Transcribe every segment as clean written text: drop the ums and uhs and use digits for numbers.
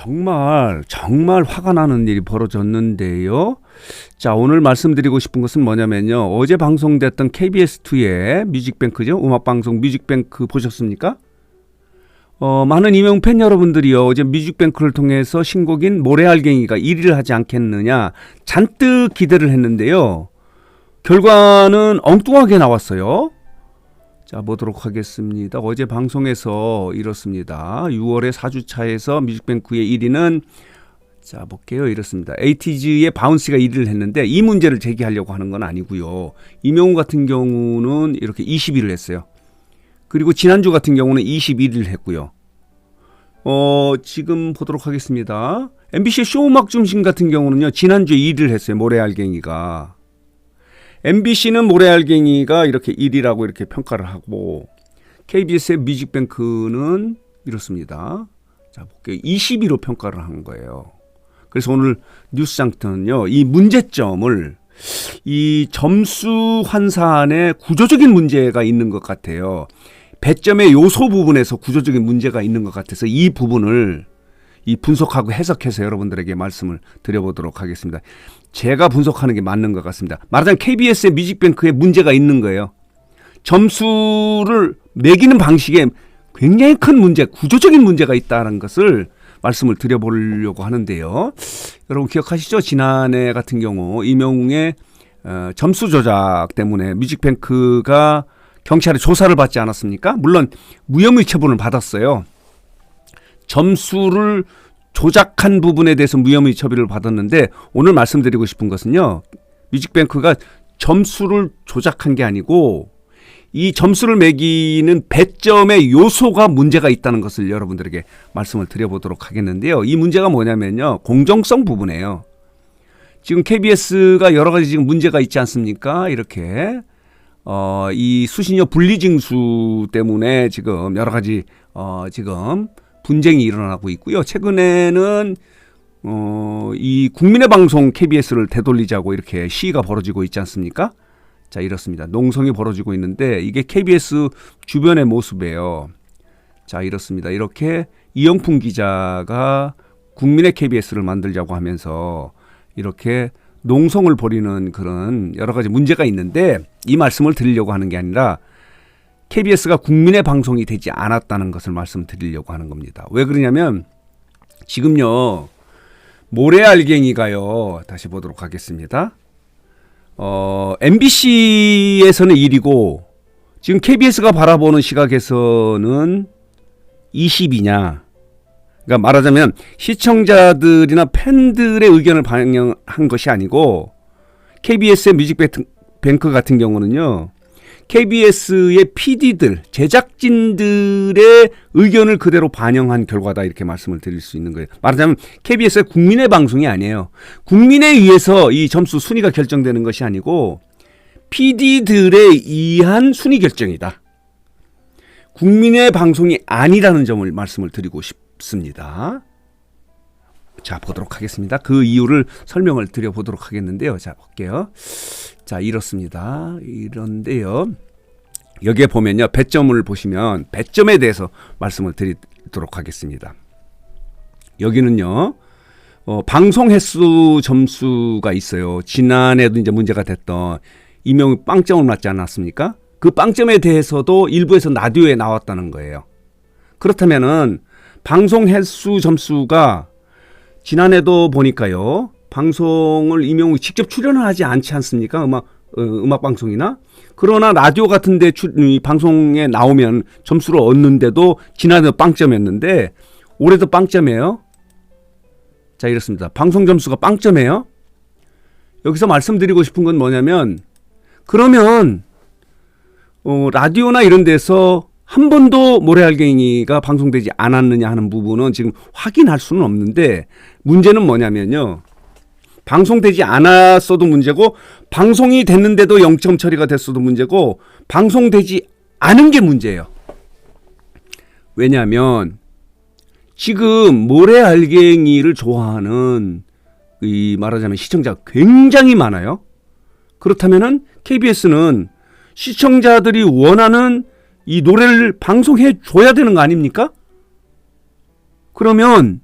정말 화가 나는 일이 벌어졌는데요. 자, 오늘 말씀드리고 싶은 것은 뭐냐면요. 어제 방송됐던 KBS2의 뮤직뱅크죠. 음악방송 뮤직뱅크 보셨습니까? 많은 이명 팬 여러분들이요. 어제 뮤직뱅크를 통해서 신곡인 모래알갱이가 1위를 하지 않겠느냐 잔뜩 기대를 했는데요. 결과는 엉뚱하게 나왔어요. 자, 보도록 하겠습니다. 어제 방송에서 이렇습니다. 6월의 4주차에서 뮤직뱅크의 1위는 자, 볼게요. 이렇습니다. 에이티즈의 바운스가 1위를 했는데 이 문제를 제기하려고 하는 건 아니고요. 이명웅 같은 경우는 이렇게 20위를 했어요. 그리고 지난주 같은 경우는 21위를 했고요. 지금 보도록 하겠습니다. MBC 쇼음악 중심 같은 경우는요. 지난주에 1위를 했어요. 모래알갱이가. MBC는 모래알갱이가 이렇게 1위라고 이렇게 평가를 하고 KBS의 뮤직뱅크는 이렇습니다. 자, 볼게요. 20위로 평가를 한 거예요. 그래서 오늘 뉴스장터는요. 이 문제점을 이 점수 환산에 구조적인 문제가 있는 것 같아요. 배점의 요소 부분에서 구조적인 문제가 있는 것 같아서 이 부분을 분석하고 해석해서 여러분들에게 말씀을 드려보도록 하겠습니다. 제가 분석하는 게 맞는 것 같습니다. 말하자면 KBS의 뮤직뱅크에 문제가 있는 거예요. 점수를 매기는 방식에 굉장히 큰 문제, 구조적인 문제가 있다는 것을 말씀을 드려보려고 하는데요. 여러분 기억하시죠? 지난해 같은 경우 이명웅의 점수 조작 때문에 뮤직뱅크가 경찰의 조사를 받지 않았습니까? 물론 무혐의 처분을 받았어요. 점수를 조작한 부분에 대해서 무혐의 처벌을 받았는데 오늘 말씀드리고 싶은 것은요. 뮤직뱅크가 점수를 조작한 게 아니고 이 점수를 매기는 배점의 요소가 문제가 있다는 것을 여러분들에게 말씀을 드려보도록 하겠는데요. 이 문제가 뭐냐면요. 공정성 부분이에요. 지금 KBS가 여러 가지 지금 문제가 있지 않습니까? 이렇게 이 수신료 분리징수 때문에 지금 여러 가지 지금 분쟁이 일어나고 있고요. 최근에는 이 국민의 방송 KBS를 되돌리자고 이렇게 시위가 벌어지고 있지 않습니까? 자, 이렇습니다. 농성이 벌어지고 있는데 이게 KBS 주변의 모습이에요. 자, 이렇습니다. 이렇게 이영풍 기자가 국민의 KBS를 만들자고 하면서 이렇게 농성을 벌이는 그런 여러 가지 문제가 있는데 이 말씀을 드리려고 하는 게 아니라 KBS가 국민의 방송이 되지 않았다는 것을 말씀드리려고 하는 겁니다. 왜 그러냐면 지금요. 모래알갱이가요. 다시 보도록 하겠습니다. MBC에서는 1위고 지금 KBS가 바라보는 시각에서는 20위냐. 그러니까 말하자면 시청자들이나 팬들의 의견을 반영한 것이 아니고 KBS의 뮤직뱅크 같은 경우는요. KBS의 PD들, 제작진들의 의견을 그대로 반영한 결과다 이렇게 말씀을 드릴 수 있는 거예요. 말하자면 KBS의 국민의 방송이 아니에요. 국민에 의해서 이 점수 순위가 결정되는 것이 아니고 PD들에 의한 순위 결정이다. 국민의 방송이 아니라는 점을 말씀을 드리고 싶습니다. 자, 보도록 하겠습니다. 그 이유를 설명을 드려보도록 하겠는데요. 자, 볼게요. 자, 이렇습니다. 이런데요. 여기에 보면요. 배점을 보시면 배점에 대해서 말씀을 드리도록 하겠습니다. 여기는요. 방송 횟수 점수가 있어요. 지난해도 이제 문제가 됐던 이명웅 빵점을 맞지 않았습니까? 그 빵점에 대해서도 일부에서 라디오에 나왔다는 거예요. 그렇다면은 방송 횟수 점수가 지난해도 보니까요. 방송을 이명웅이 직접 출연을 하지 않지 않습니까? 음악 방송이나. 그러나 라디오 같은 데 방송에 나오면 점수를 얻는데도 지난해도 빵점이었는데 올해도 빵점이에요. 자, 이렇습니다. 방송 점수가 빵점이에요. 여기서 말씀드리고 싶은 건 뭐냐면 그러면 라디오나 이런 데서 한 번도 모래알갱이가 방송되지 않았느냐 하는 부분은 지금 확인할 수는 없는데 문제는 뭐냐면요. 방송되지 않았어도 문제고 방송이 됐는데도 0점 처리가 됐어도 문제고 방송되지 않은 게 문제예요. 왜냐하면 지금 모래알갱이를 좋아하는 이 말하자면 시청자가 굉장히 많아요. 그렇다면은 KBS는 시청자들이 원하는 이 노래를 방송해 줘야 되는 거 아닙니까? 그러면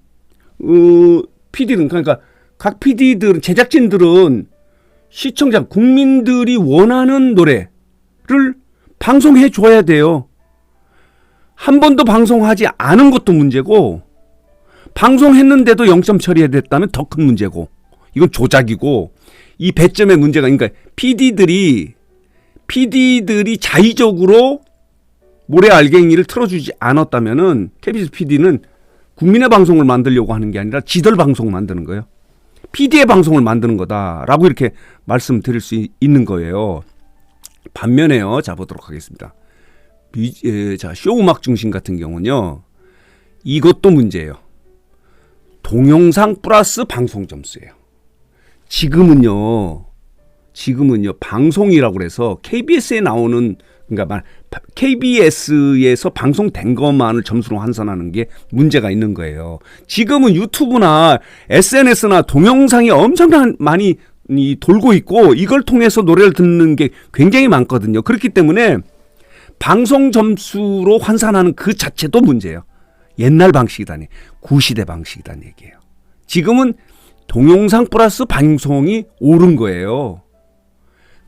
PD는 그러니까 각 PD들은 제작진들은 시청자 국민들이 원하는 노래를 방송해 줘야 돼요. 한 번도 방송하지 않은 것도 문제고 방송했는데도 0점 처리됐다면 더 큰 문제고 이건 조작이고 이 배점의 문제가 그러니까 PD들이 자의적으로 모래 알갱이를 틀어주지 않았다면은 KBS PD는 국민의 방송을 만들려고 하는 게 아니라 지들 방송을 만드는 거예요. PD의 방송을 만드는 거다라고 이렇게 말씀드릴 수 있는 거예요. 반면에요. 자 보도록 하겠습니다. 자 쇼음악 중심 같은 경우는요. 이것도 문제예요. 동영상 플러스 방송 점수예요. 지금은요 방송이라고 그래서 KBS에 나오는 그러니까 KBS에서 방송된 것만을 점수로 환산하는 게 문제가 있는 거예요. 지금은 유튜브나 SNS나 동영상이 엄청나게 많이 돌고 있고 이걸 통해서 노래를 듣는 게 굉장히 많거든요. 그렇기 때문에 방송 점수로 환산하는 그 자체도 문제예요. 옛날 방식이다니 구시대 방식이다는 얘기예요. 지금은 동영상 플러스 방송이 옳은 거예요.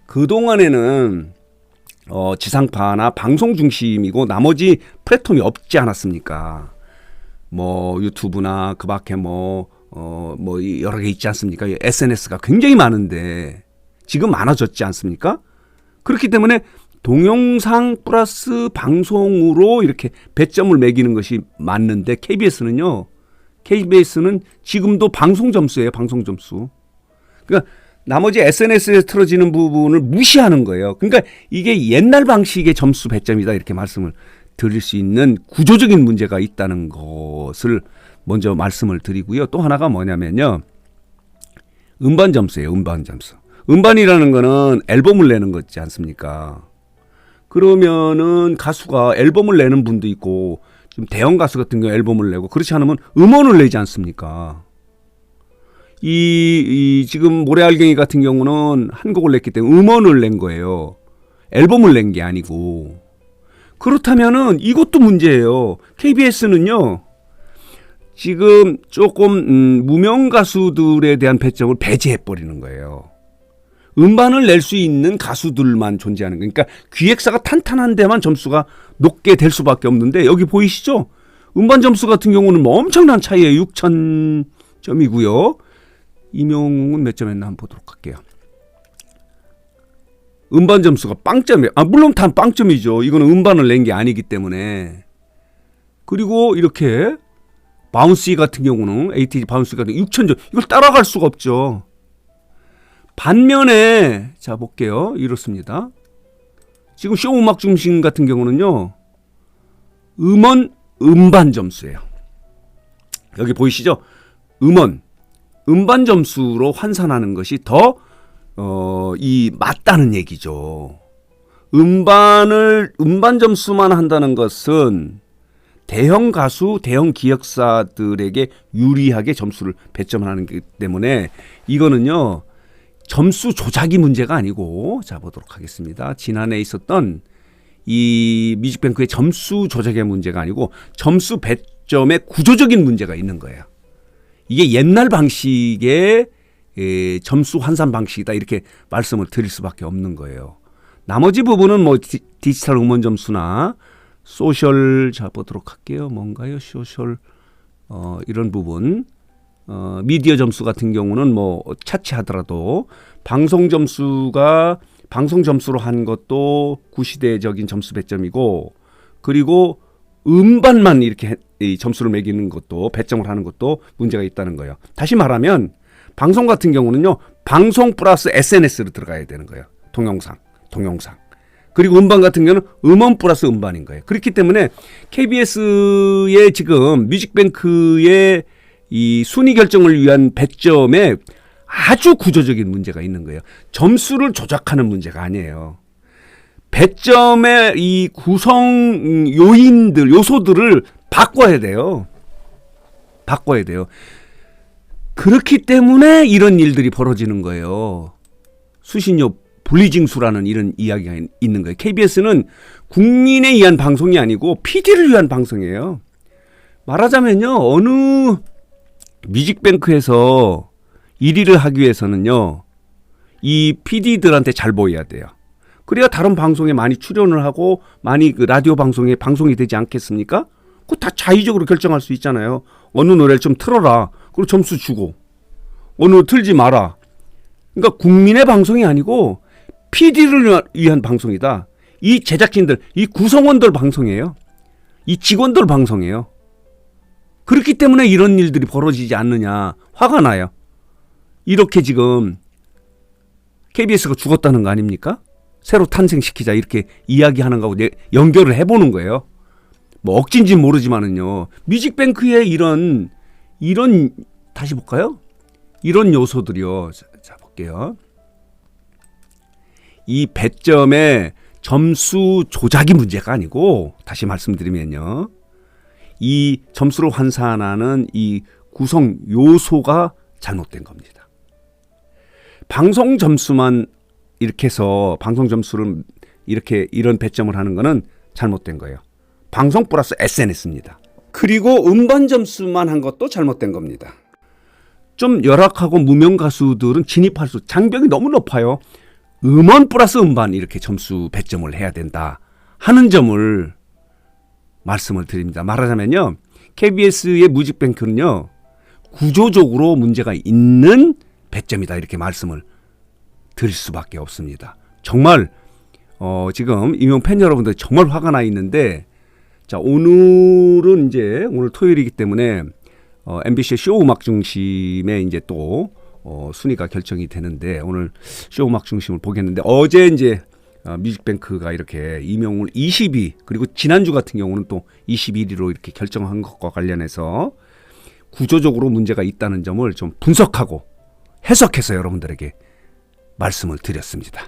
그동안에는 지상파나 방송 중심이고 나머지 플랫폼이 없지 않았습니까? 뭐 유튜브나 그 밖에 뭐 여러 개 있지 않습니까? SNS가 굉장히 많은데 지금 많아졌지 않습니까? 그렇기 때문에 동영상 플러스 방송으로 이렇게 배점을 매기는 것이 맞는데 KBS는 지금도 방송 점수예요. 방송 점수. 그러니까 나머지 SNS에 틀어지는 부분을 무시하는 거예요. 그러니까 이게 옛날 방식의 점수 배점이다 이렇게 말씀을 드릴 수 있는 구조적인 문제가 있다는 것을 먼저 말씀을 드리고요. 또 하나가 뭐냐면요. 음반 점수예요. 음반 점수. 음반이라는 거는 앨범을 내는 거지 않습니까? 그러면은 가수가 앨범을 내는 분도 있고 좀 대형 가수 같은 경우 앨범을 내고 그렇지 않으면 음원을 내지 않습니까? 지금 모래알갱이 같은 경우는 한 곡을 냈기 때문에 음원을 낸 거예요. 앨범을 낸 게 아니고. 그렇다면은 이것도 문제예요. KBS는요. 지금 조금 무명 가수들에 대한 배점을 배제해 버리는 거예요. 음반을 낼 수 있는 가수들만 존재하는 거예요. 그러니까 기획사가 탄탄한 데만 점수가 높게 될 수밖에 없는데 여기 보이시죠? 음반 점수 같은 경우는 뭐 엄청난 차이예요. 6,000점이고요. 임영웅은 몇 점 했나 한번 보도록 할게요. 음반 점수가 빵점이에요. 물론 다 빵점이죠. 이거는 음반을 낸 게 아니기 때문에. 그리고 이렇게 바운시 같은 경우는 ATG 바운시 같은 6,000점. 이걸 따라갈 수가 없죠. 반면에 자 볼게요. 이렇습니다. 지금 쇼음악 중심 같은 경우는요. 음반 점수예요. 여기 보이시죠? 음반 점수로 환산하는 것이 더 맞다는 얘기죠. 음반 점수만 한다는 것은 대형 가수, 대형 기획사들에게 유리하게 점수를 배점하는 거기 때문에 이거는요. 점수 조작이 문제가 아니고 자 보도록 하겠습니다. 지난해 있었던 이 뮤직뱅크의 점수 조작의 문제가 아니고 점수 배점의 구조적인 문제가 있는 거예요. 이게 옛날 방식의 점수 환산 방식이다 이렇게 말씀을 드릴 수밖에 없는 거예요. 나머지 부분은 뭐 디지털 음원 점수나 소셜 자 보도록 할게요. 뭔가요? 소셜 이런 부분 미디어 점수 같은 경우는 뭐 차치하더라도 방송 점수로 한 것도 구시대적인 점수 배점이고 그리고 음반만 이렇게 점수를 매기는 것도 배점을 하는 것도 문제가 있다는 거예요. 다시 말하면 방송 같은 경우는요. 방송 플러스 SNS로 들어가야 되는 거예요. 동영상. 그리고 음반 같은 경우는 음원 플러스 음반인 거예요. 그렇기 때문에 KBS의 지금 뮤직뱅크의 이 순위 결정을 위한 배점에 아주 구조적인 문제가 있는 거예요. 점수를 조작하는 문제가 아니에요. 배점의 이 구성 요소들을 바꿔야 돼요. 그렇기 때문에 이런 일들이 벌어지는 거예요. 수신료 분리징수라는 이런 이야기가 있는 거예요. KBS는 국민에 의한 방송이 아니고 PD를 위한 방송이에요. 말하자면요. 뮤직뱅크에서 1위를 하기 위해서는요, 이 PD들한테 잘 보여야 돼요. 그래야 다른 방송에 많이 출연을 하고 많이 그 라디오 방송에 방송이 되지 않겠습니까? 그거 다 자의적으로 결정할 수 있잖아요. 어느 노래를 좀 틀어라. 그리고 점수 주고. 어느 틀지 마라. 그러니까 국민의 방송이 아니고 PD를 위한 방송이다. 이 제작진들, 이 구성원들 방송이에요. 이 직원들 방송이에요. 그렇기 때문에 이런 일들이 벌어지지 않느냐. 화가 나요. 이렇게 지금 KBS가 죽었다는 거 아닙니까? 새로 탄생시키자 이렇게 이야기하는 거하고 연결을 해보는 거예요. 뭐 억진지 모르지만은요. 뮤직뱅크의 이런 다시 볼까요? 이런 요소들이요. 자 볼게요. 이 배점의 점수 조작이 문제가 아니고 다시 말씀드리면요. 이 점수를 환산하는 이 구성 요소가 잘못된 겁니다. 방송 점수만 이렇게 해서 방송 점수를 이렇게 이런 배점을 하는 거는 잘못된 거예요. 방송 플러스 SNS입니다. 그리고 음반 점수만 한 것도 잘못된 겁니다. 좀 열악하고 무명 가수들은 진입할 수 장벽이 너무 높아요. 음원 플러스 음반 이렇게 점수 배점을 해야 된다 하는 점을 말씀을 드립니다. 말하자면요. KBS의 뮤직뱅크는요. 구조적으로 문제가 있는 배점이다 이렇게 말씀을 드릴 수밖에 없습니다. 정말 지금 임용 팬 여러분들 정말 화가 나 있는데 자 오늘은 이제 오늘 토요일이기 때문에 MBC의 쇼 음악 중심에 이제 또 순위가 결정이 되는데 오늘 쇼 음악 중심을 보겠는데 어제 이제 뮤직뱅크가 이렇게 임용을 20위 그리고 지난주 같은 경우는 또 21위로 이렇게 결정한 것과 관련해서 구조적으로 문제가 있다는 점을 좀 분석하고 해석해서 여러분들에게 말씀을 드렸습니다.